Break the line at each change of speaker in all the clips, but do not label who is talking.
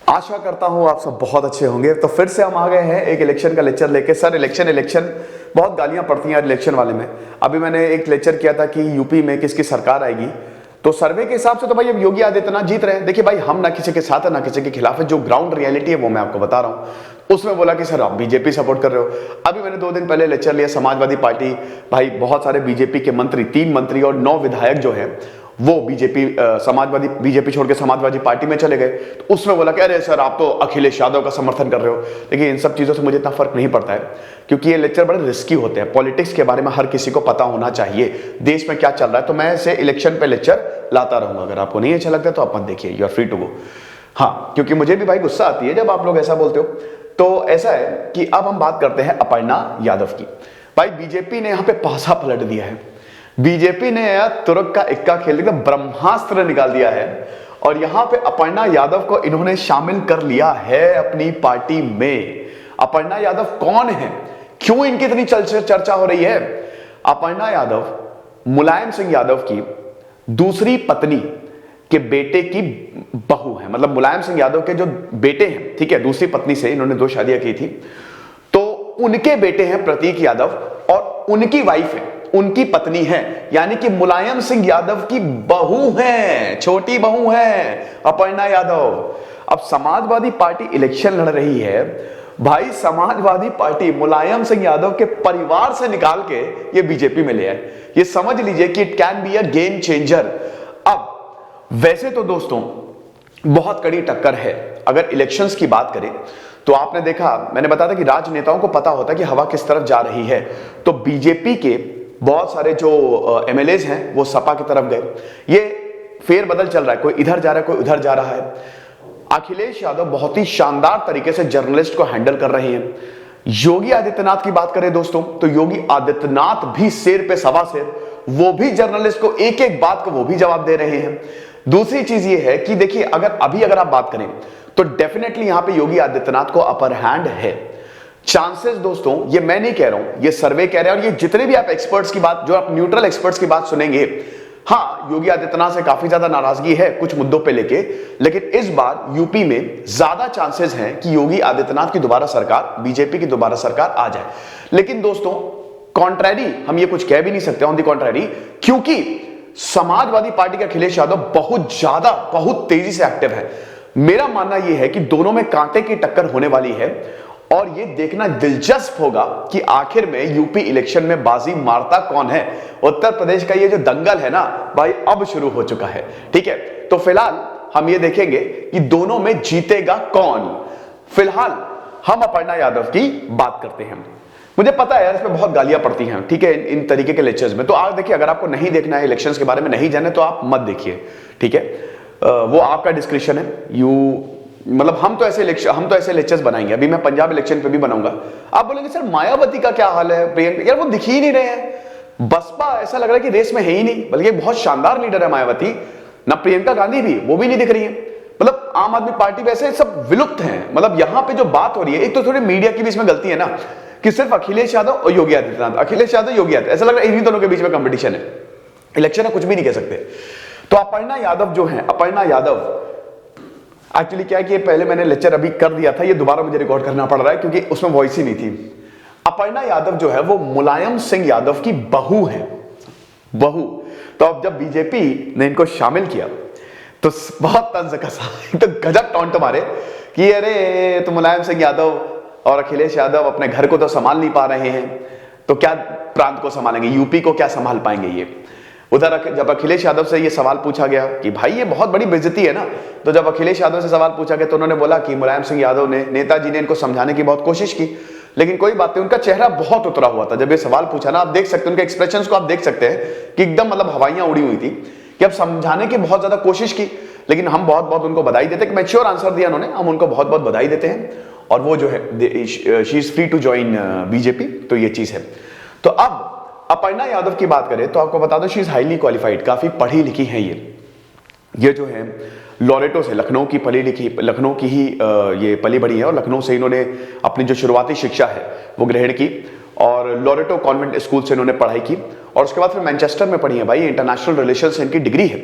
आशा करता हूं आप सब बहुत अच्छे होंगे। तो फिर से हम आ गए हैं एक इलेक्शन का लेक्चर लेके। सर इलेक्शन बहुत गालियां पड़ती हैं इलेक्शन वाले में। अभी मैंने एक लेक्चर किया था कि यूपी में किसकी सरकार आएगी, तो सर्वे के हिसाब से तो भाई अब योगी आदित्यनाथ जीत रहे हैं। देखिए भाई, हम ना किसी के साथ है ना किसी के खिलाफ है, जो ग्राउंड रियलिटी है वो मैं आपको बता रहा हूं। उसमें बोला कि सर आप बीजेपी सपोर्ट कर रहे हो। अभी मैंने 2 दिन पहले लेक्चर लिया समाजवादी पार्टी, भाई बहुत सारे बीजेपी के मंत्री, 3 मंत्री और 9 विधायक जो है वो बीजेपी छोड़ के समाजवादी पार्टी में चले गए। तो उसमें बोला कि अरे सर आप तो अखिलेश यादव का समर्थन कर रहे हो। देखिए इन सब चीजों से मुझे इतना फर्क नहीं पड़ता है, क्योंकि ये लेक्चर बड़े रिस्की होते हैं। पॉलिटिक्स के बारे में हर किसी को पता होना चाहिए, देश में क्या चल रहा है। तो मैं ऐसे इलेक्शन पे लेक्चर लाता रहूंगा। अगर आपको नहीं अच्छा लगता तो आप मत देखिए, you are free to go. हाँ, क्योंकि मुझे भी भाई गुस्सा आती है जब आप लोग ऐसा बोलते हो। तो ऐसा है कि अब हम बात करते हैं अपर्णा यादव की। भाई बीजेपी ने यहां पे पासा पलट दिया है। बीजेपी ने तुरक का इक्का खेल के ब्रह्मास्त्र निकाल दिया है और यहां पे अपर्णा यादव को इन्होंने शामिल कर लिया है अपनी पार्टी में। अपर्णा यादव कौन है, क्यों इनकी इतनी चर्चा हो रही है? अपर्णा यादव मुलायम सिंह यादव की दूसरी पत्नी के बेटे की बहू है। मतलब मुलायम सिंह यादव के जो बेटे हैं, ठीक है, दूसरी पत्नी से इन्होंने 2 शादियां की थी, तो उनके बेटे हैं प्रतीक यादव और उनकी वाइफ है, उनकी पत्नी है, यानी कि मुलायम सिंह यादव की बहू है, छोटी बहू है अपर्णा यादव। अब समाजवादी पार्टी इलेक्शन लड़ रही है भाई, समाजवादी पार्टी मुलायम सिंह यादव के परिवार से निकाल के ये बीजेपी में ले आए। ये समझ लीजिए कि it can be a game changer. अब वैसे तो दोस्तों बहुत कड़ी टक्कर है। अगर इलेक्शंस की बात करें तो आपने देखा, मैंने बताया था कि राजनेताओं को पता होता है कि हवा किस तरफ जा रही है। तो बीजेपी के बहुत सारे जो एमएलएज हैं वो सपा की तरफ गए। ये फेरबदल चल रहा है, कोई इधर जा रहा है कोई उधर जा रहा है। अखिलेश यादव बहुत ही शानदार तरीके से जर्नलिस्ट को हैंडल कर रहे हैं। योगी आदित्यनाथ की बात करें दोस्तों, तो योगी आदित्यनाथ भी शेर पे सवा शेर, वो भी जर्नलिस्ट को एक एक बात को वो भी जवाब दे रहे हैं। दूसरी चीज ये है कि देखिए, अगर आप बात करें तो डेफिनेटली यहां पे योगी आदित्यनाथ को अपर हैंड है। चांसेस दोस्तों, ये मैं नहीं कह रहा हूं, ये सर्वे कह रहे हैं, और ये जितने भी आप एक्सपर्ट्स की बात, जो आप न्यूट्रल एक्सपर्ट्स की बात सुनेंगे, हाँ योगी आदित्यनाथ से काफी ज्यादा नाराजगी है कुछ मुद्दों पे लेके, लेकिन इस बार यूपी में ज्यादा चांसेस हैं कि योगी आदित्यनाथ की दोबारा सरकार, बीजेपी की दोबारा सरकार आ जाए। लेकिन दोस्तों कॉन्ट्रैरी हम ये कुछ कह भी नहीं सकते, ऑन दी कॉन्ट्रैरी, क्योंकि समाजवादी पार्टी का अखिलेश यादव बहुत तेजी से एक्टिव है। मेरा मानना यह है कि दोनों में कांटे की टक्कर होने वाली है और यह देखना दिलचस्प होगा कि आखिर में यूपी इलेक्शन में बाजी मारता कौन है। उत्तर प्रदेश का ये जो दंगल है ना भाई, अब शुरू हो चुका है, ठीक है। तो फिलहाल हम ये देखेंगे कि दोनों में जीतेगा कौन। फिलहाल हम अपर्णा यादव की बात करते हैं। मुझे पता है यार इसमें बहुत गालियां पड़ती हैं, ठीक है, इन तरीके के लेक्चर्स में। तो आप देखिए, अगर आपको नहीं देखना है, इलेक्शंस के बारे में नहीं जाने, तो आप मत देखिए, ठीक है। वो आपका डिस्क्रिप्शन है। मतलब हम तो ऐसे लेक्चर्स बनाएंगे। अभी मैं पंजाब इलेक्शन पे भी बनाऊंगा। आप बोलेंगे सर मायावती का क्या हाल है, प्रियंका, यार वो दिख ही नहीं रहे हैं। बसपा ऐसा लग रहा है कि रेस में है ही नहीं, बल्कि बहुत शानदार लीडर है मायावती। ना प्रियंका गांधी भी, वो भी नहीं दिख रही है। मतलब आम आदमी पार्टी वैसे सब विलुप्त हैं। मतलब यहां पे जो बात हो रही है, एक तो थोड़ी मीडिया की भी इसमें गलती है ना, कि सिर्फ अखिलेश यादव और योगी आदित्यनाथ, अखिलेश यादव योगी आदित्यनाथ, ऐसा लग रहा है इन्हीं दोनों के बीच में कंपटीशन है। इलेक्शन है, कुछ भी नहीं कह सकते। तो अपर्णा यादव जो है, अपर्णा यादव एक्चुअली क्या है कि पहले मैंने लेक्चर अभी कर दिया था, ये दोबारा मुझे रिकॉर्ड करना पड़ रहा है क्योंकि उसमें वॉइस ही नहीं थी। अपर्णा यादव जो है वो मुलायम सिंह यादव की बहू है, बहू। तो अब जब बीजेपी ने इनको शामिल किया तो बहुत तंज कसा, तो गजब टॉन्ट मारे कि अरे तो मुलायम सिंह यादव और अखिलेश यादव अपने घर को तो संभाल नहीं पा रहे हैं, तो क्या प्रांत को संभालेंगे, यूपी को क्या संभाल पाएंगे ये। उधर जब अखिलेश यादव से ये सवाल पूछा गया कि भाई ये बहुत बड़ी बेइज्जती है ना, तो जब अखिलेश यादव से सवाल पूछा गया तो उन्होंने बोला कि मुलायम सिंह यादव ने, नेताजी ने इनको समझाने की बहुत कोशिश की, लेकिन कोई बात नहीं। उनका चेहरा बहुत उतरा हुआ था जब ये सवाल पूछा ना, आप देख सकते हैं उनके एक्सप्रेशंस को, आप देख सकते हैं कि एकदम मतलब हवाइयां उड़ी हुई थी कि अब समझाने की बहुत ज्यादा कोशिश की। लेकिन हम बहुत उनको बधाई देते हैं कि मैच्योर आंसर दिया उन्होंने, हम उनको बहुत बधाई देते हैं। और वो जो है she is free to join BJP, तो ये चीज है। तो अब अपर्णा यादव की बात करें तो आपको बता दो शी इज हाईली क्वालिफाइड, काफी पढ़ी लिखी है ये जो है लॉरेटो से, लखनऊ की ही ये पली बड़ी है और लखनऊ से इन्होंने अपनी जो शुरुआती शिक्षा है वो ग्रहण की और लॉरेटो कॉन्वेंट स्कूल से इन्होंने पढ़ाई की और उसके बाद फिर मैनचेस्टर में पढ़ी है। भाई इंटरनेशनल रिलेशन से इनकी डिग्री है।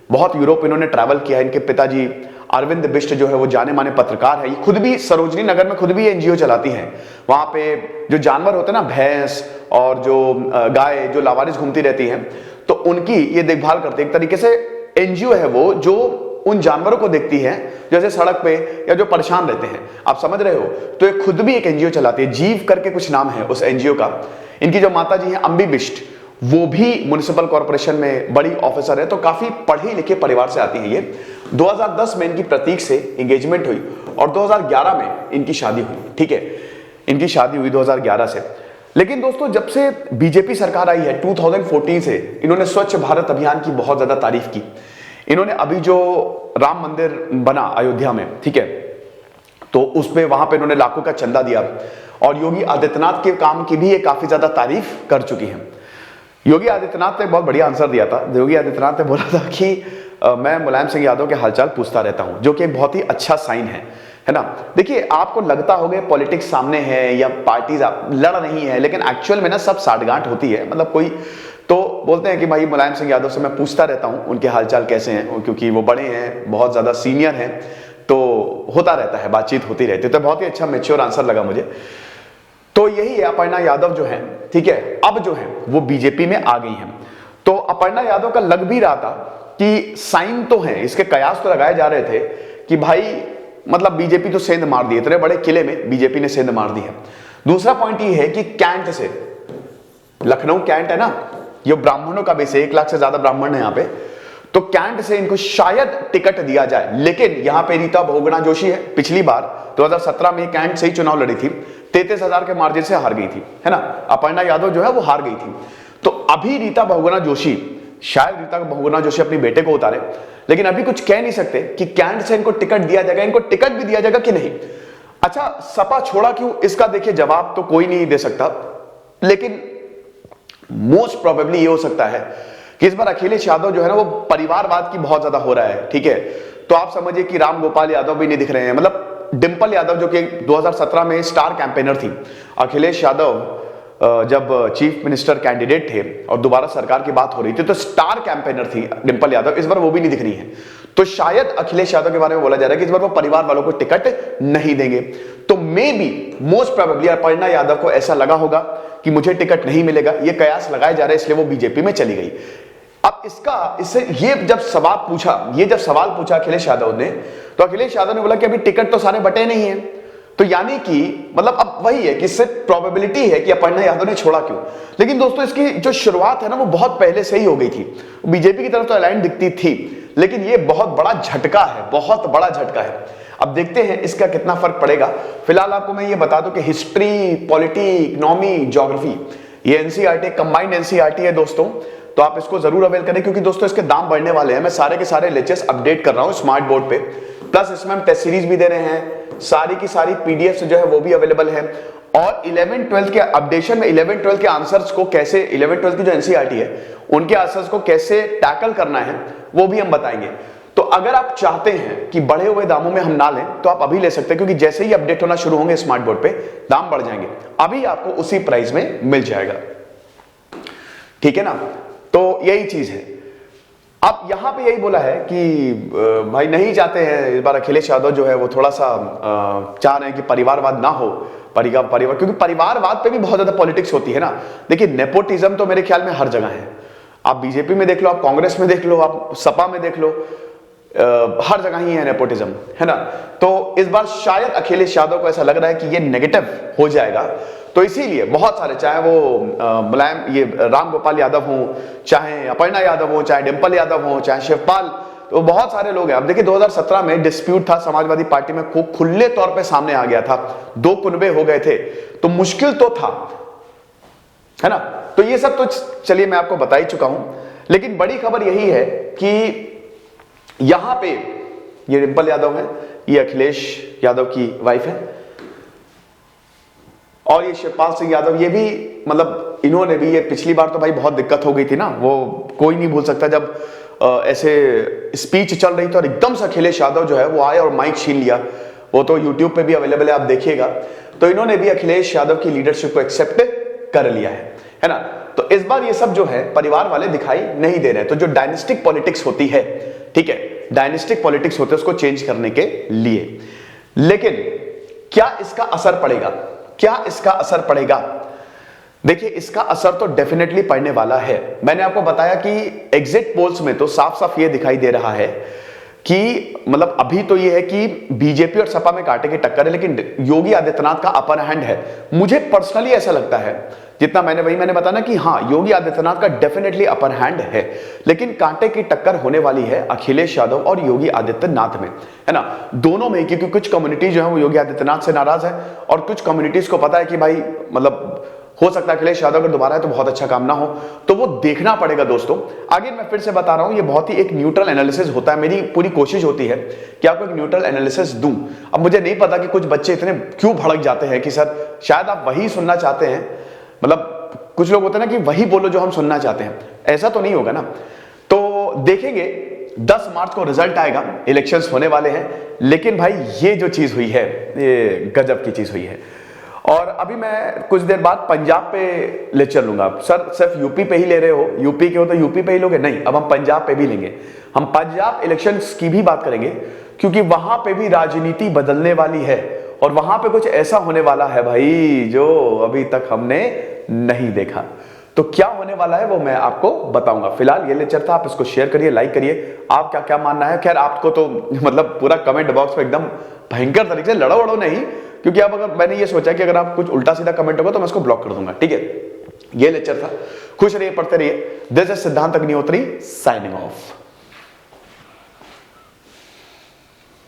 बहुत यूरोप इन्होंने ट्रैवल किया है। इनके पिताजी अरविंद बिष्ट जो है वो जाने माने पत्रकार है। ये खुद भी सरोजनी नगर में खुद भी एनजीओ चलाती हैं। वहां पे जो जानवर होते हैं ना, भैंस और जो गाय जो लावारिस घूमती रहती हैं, तो उनकी ये देखभाल करते हैं। एक तरीके से एनजीओ है वो, जो उन जानवरों को देखती है जैसे सड़क पे या जो परेशान रहते हैं, आप समझ रहे हो। तो ये खुद भी एक एनजीओ चलाती है, जीव करके कुछ नाम है उस एनजीओ का। इनकी जो माता जी हैं अम्बी बिष्ट, वो भी म्युनिसिपल कॉर्पोरेशन में बड़ी ऑफिसर है, तो काफी पढ़े लिखे परिवार से आती है ये। 2010 में इनकी प्रतीक से एंगेजमेंट हुई और 2011 में इनकी शादी हुई। ठीक है, इनकी शादी हुई 2011 से। लेकिन दोस्तों जब से बीजेपी सरकार आई है 2014 से, इन्होंने स्वच्छ भारत अभियान की बहुत ज्यादा तारीफ की। इन्होंने अभी जो राम मंदिर बना अयोध्या में, ठीक है, तो उस पे वहां पे इन्होंने लाखों का चंदा दिया और योगी आदित्यनाथ के काम की भी ये काफी ज्यादा तारीफ कर चुकी हैं। योगी आदित्यनाथ ने बहुत बढ़िया आंसर दिया था। योगी आदित्यनाथ ने बोला था कि मैं मुलायम सिंह यादव के हालचाल पूछता रहता हूं, जो कि एक बहुत ही अच्छा साइन है ना। देखिए, आपको लगता होगा पॉलिटिक्स सामने है या पार्टी लड़ रही है, लेकिन एक्चुअल में ना सब साठगांठ होती है। मतलब कोई तो बोलते हैं कि भाई मुलायम सिंह यादव से मैं पूछता रहता हूं उनके हालचाल कैसे हैं, क्योंकि वो बड़े हैं, बहुत ज्यादा सीनियर हैं, तो होता रहता है, बातचीत होती रहती है। तो बहुत ही अच्छा मैच्योर आंसर लगा मुझे। तो यही है, अपर्णा यादव जो है, ठीक है, अब जो है वो बीजेपी में आ गई हैं। तो अपर्णा यादव का लग भी रहा था कि साइन तो है, इसके कयास तो लगाए जा रहे थे कि भाई मतलब बीजेपी तो सेंध मार दी, इतने बड़े किले में बीजेपी ने सेंध मार दी है। दूसरा पॉइंट ये है कि कैंट से, लखनऊ कैंट है ना, ये ब्राह्मणों का बेस है, 1 लाख से ज्यादा ब्राह्मण है यहाँ पे, तो कैंट से इनको शायद टिकट दिया जाए। लेकिन यहां पे रीता बहुगुणा जोशी है, पिछली बार 2017 में कैंट से ही चुनाव लड़ी थी, 33,000 के मार्जिन से हार गई थी, है ना। अपर्णा यादव जो है वो हार गई थी। तो अभी रीता बहुगुणा जोशी, शायद रीता बहुगुणा जोशी अपने बेटे को उतारे, लेकिन अभी कुछ कह नहीं सकते कि कैंट से इनको टिकट दिया जाएगा, इनको टिकट भी दिया जाएगा कि नहीं। अच्छा, सपा छोड़ा क्यों, इसका देखिए जवाब तो कोई नहीं दे सकता, लेकिन मोस्ट प्रोबेबली ये हो सकता है कि इस बार अखिलेश यादव जो है ना वो परिवारवाद की बहुत ज्यादा हो रहा है। ठीक है, तो आप समझिए कि राम गोपाल यादव भी नहीं दिख रहे हैं, मतलब डिंपल यादव जो कि 2017 में स्टार कैंपेनर थी, अखिलेश यादव जब चीफ मिनिस्टर कैंडिडेट थे और दोबारा सरकार की बात हो रही थी, तो स्टार कैंपेनर थी डिंपल यादव, इस बार वो भी नहीं दिख रही है। तो शायद अखिलेश यादव के बारे में बोला जा रहा है कि इस बार वो परिवार वालों को टिकट नहीं देंगे। तो may be most probably Aparna Yadav को ऐसा लगा होगा कि मुझे टिकट नहीं मिलेगा, ये कयास लगाए जा रहे हैं, इसलिए वो बीजेपी में चली गई। अब इससे ये जब सवाल पूछा अखिलेश यादव ने, तो अखिलेश यादव ने बोला कि अभी टिकट तो सारे बटे नहीं है। तो यानी कि मतलब अब वही है कि इससे प्रोबेबिलिटी है कि अपर्णा यादव ने छोड़ा क्यों। लेकिन दोस्तों इसकी जो शुरुआत है ना वो बहुत पहले से ही हो गई थी, बीजेपी की तरफ तो अलाइन दिखती थी, लेकिन ये बहुत बड़ा झटका है, बहुत बड़ा झटका है। अब देखते हैं इसका कितना फर्क पड़ेगा। फिलहाल आपको मैं ये बता दूं कि हिस्ट्री, पॉलिटी, इकोनॉमी, ज्योग्राफी, ये एनसीईआरटी कंबाइंड एनसीईआरटी है दोस्तों, तो आप इसको जरूर अवेल करें, क्योंकि दोस्तों इसके दाम बढ़ने वाले हैं। मैं सारे के सारे लेक्चर्स अपडेट कर रहा हूं स्मार्ट बोर्ड पे, प्लस इसमें हम टेस्ट सीरीज भी दे रहे हैं, सारी की सारी पीडीएफ जो है वो भी अवेलेबल है। और 11-12 के अपडेशन में 11-12 के आंसर्स को कैसे, 11-12 की जो एनसीईआरटी है उनके आंसर्स को कैसे टैकल करना है वो भी हम बताएंगे। तो अगर आप चाहते हैं कि बढ़े हुए दामों में हम ना लें तो आप अभी ले सकते हैं, क्योंकि जैसे ही अपडेट होना शुरू होंगे स्मार्ट बोर्ड पे दाम बढ़ जाएंगे, अभी आपको उसी प्राइस में मिल जाएगा, ठीक है ना। तो यही चीज है। अब यहां पे यही बोला है कि भाई नहीं चाहते हैं इस बार अखिलेश यादव जो है वो थोड़ा सा चाह रहे हैं कि परिवारवाद ना हो, परिवार, क्योंकि परिवारवाद पे भी बहुत ज्यादा पॉलिटिक्स होती है ना। देखिए नेपोटिज्म तो मेरे ख्याल में हर जगह है, आप बीजेपी में देख लो, आप कांग्रेस में देख लो, आप सपा में देख लो, हर जगह ही है नेपोटिज्म, है ना। तो इस बार शायद अखिलेश यादव को ऐसा लग रहा है कि ये नेगेटिव हो जाएगा, तो इसीलिए बहुत सारे, चाहे वो मुलायम ये राम गोपाल यादव हो, चाहे अपर्णा यादव हो, चाहे डिंपल यादव हो, चाहे शिवपाल, तो बहुत सारे लोग हैं। अब देखिए 2017 में डिस्प्यूट था समाजवादी पार्टी में, को खुले तौर पे सामने आ गया था, 2 कुनबे हो गए थे, तो मुश्किल तो था, है ना। तो ये सब तो चलिए मैं आपको बता ही चुका हूं, लेकिन बड़ी खबर यही है कि यहां पे ये डिंपल यादव है, ये अखिलेश यादव की वाइफ है, और ये शिवपाल सिंह यादव, ये भी मतलब इन्होंने भी, ये पिछली बार तो भाई बहुत दिक्कत हो गई थी ना, वो कोई नहीं भूल सकता जब ऐसे स्पीच चल रही थी और एकदम से अखिलेश यादव जो है वो आए और माइक छीन लिया। वो तो यूट्यूब पे भी अवेलेबल है, आप देखिएगा। तो इन्होंने भी अखिलेश यादव की लीडरशिप को एक्सेप्ट कर लिया है ना। तो इस बार ये सब जो है परिवार वाले दिखाई नहीं दे रहे। तो जो डायनेस्टिक पॉलिटिक्स होती है, ठीक है, डायनेस्टिक पॉलिटिक्स होते हैं उसको चेंज करने के लिए। लेकिन क्या इसका असर पड़ेगा? क्या इसका असर पड़ेगा? देखिए, इसका असर तो डेफिनेटली पड़ने वाला है। मैंने आपको बताया कि एग्जिट पोल्स में तो साफ साफ ये दिखाई दे रहा है कि मतलब अभी तो ये है कि बीजेपी और सपा में कांटे की टक्कर है, लेकिन योगी आदित्यनाथ का अपर हैंड है। मुझे पर्सनली ऐसा लगता है, जितना मैंने बताया ना कि हाँ, योगी आदित्यनाथ का डेफिनेटली अपर हैंड है, लेकिन कांटे की टक्कर होने वाली है अखिलेश यादव और योगी आदित्यनाथ में, है ना, दोनों में। क्योंकि कुछ कम्युनिटी जो है वो योगी आदित्यनाथ से नाराज है और कुछ कम्युनिटीज को पता है कि भाई मतलब हो सकता है अखिलेश यादव अगर दोबारा है तो बहुत अच्छा काम ना हो, तो वो देखना पड़ेगा दोस्तों। आगे मैं फिर से बता रहा हूं, ये बहुत ही एक न्यूट्रल एनालिसिस होता है। मेरी पूरी कोशिश होती है कि आपको एक न्यूट्रल एनालिसिस दूं। अब मुझे नहीं पता कि कुछ बच्चे इतने क्यों भड़क जाते हैं कि सर शायद आप वही सुनना चाहते हैं, मतलब कुछ लोग होते हैं ना कि वही बोलो जो हम सुनना चाहते हैं। ऐसा तो नहीं होगा ना। तो देखेंगे 10 मार्च को रिजल्ट आएगा, इलेक्शंस होने वाले हैं। लेकिन भाई ये जो चीज हुई है, ये गजब की चीज हुई है। और अभी मैं कुछ देर बाद पंजाब पे लेक्चर लूंगा। सर सिर्फ यूपी पे ही ले रहे हो, यूपी के हो तो यूपी पे ही लोगे? नहीं, अब हम पंजाब पे भी लेंगे। हम पंजाब इलेक्शंस की भी बात करेंगे, क्योंकि वहां पे भी राजनीति बदलने वाली है और वहां पे कुछ ऐसा होने वाला है भाई जो अभी तक हमने नहीं देखा। तो क्या होने वाला है वो मैं आपको बताऊंगा। फिलहाल ये लेक्चर था, आप इसको शेयर करिए, लाइक करिए। आप क्या क्या मानना है? खैर आपको तो मतलब पूरा कमेंट बॉक्स में एकदम भयंकर तरीके से लड़ो नहीं, क्योंकि अब अगर मैंने ये सोचा कि अगर आप कुछ उल्टा सीधा कमेंट होगा तो मैं इसको ब्लॉक कर दूंगा। ठीक है, ये लेक्चर था। खुश रहिए, पढ़ते रहिए। दिस इज सिद्धांत अग्निहोत्री साइनिंग ऑफ।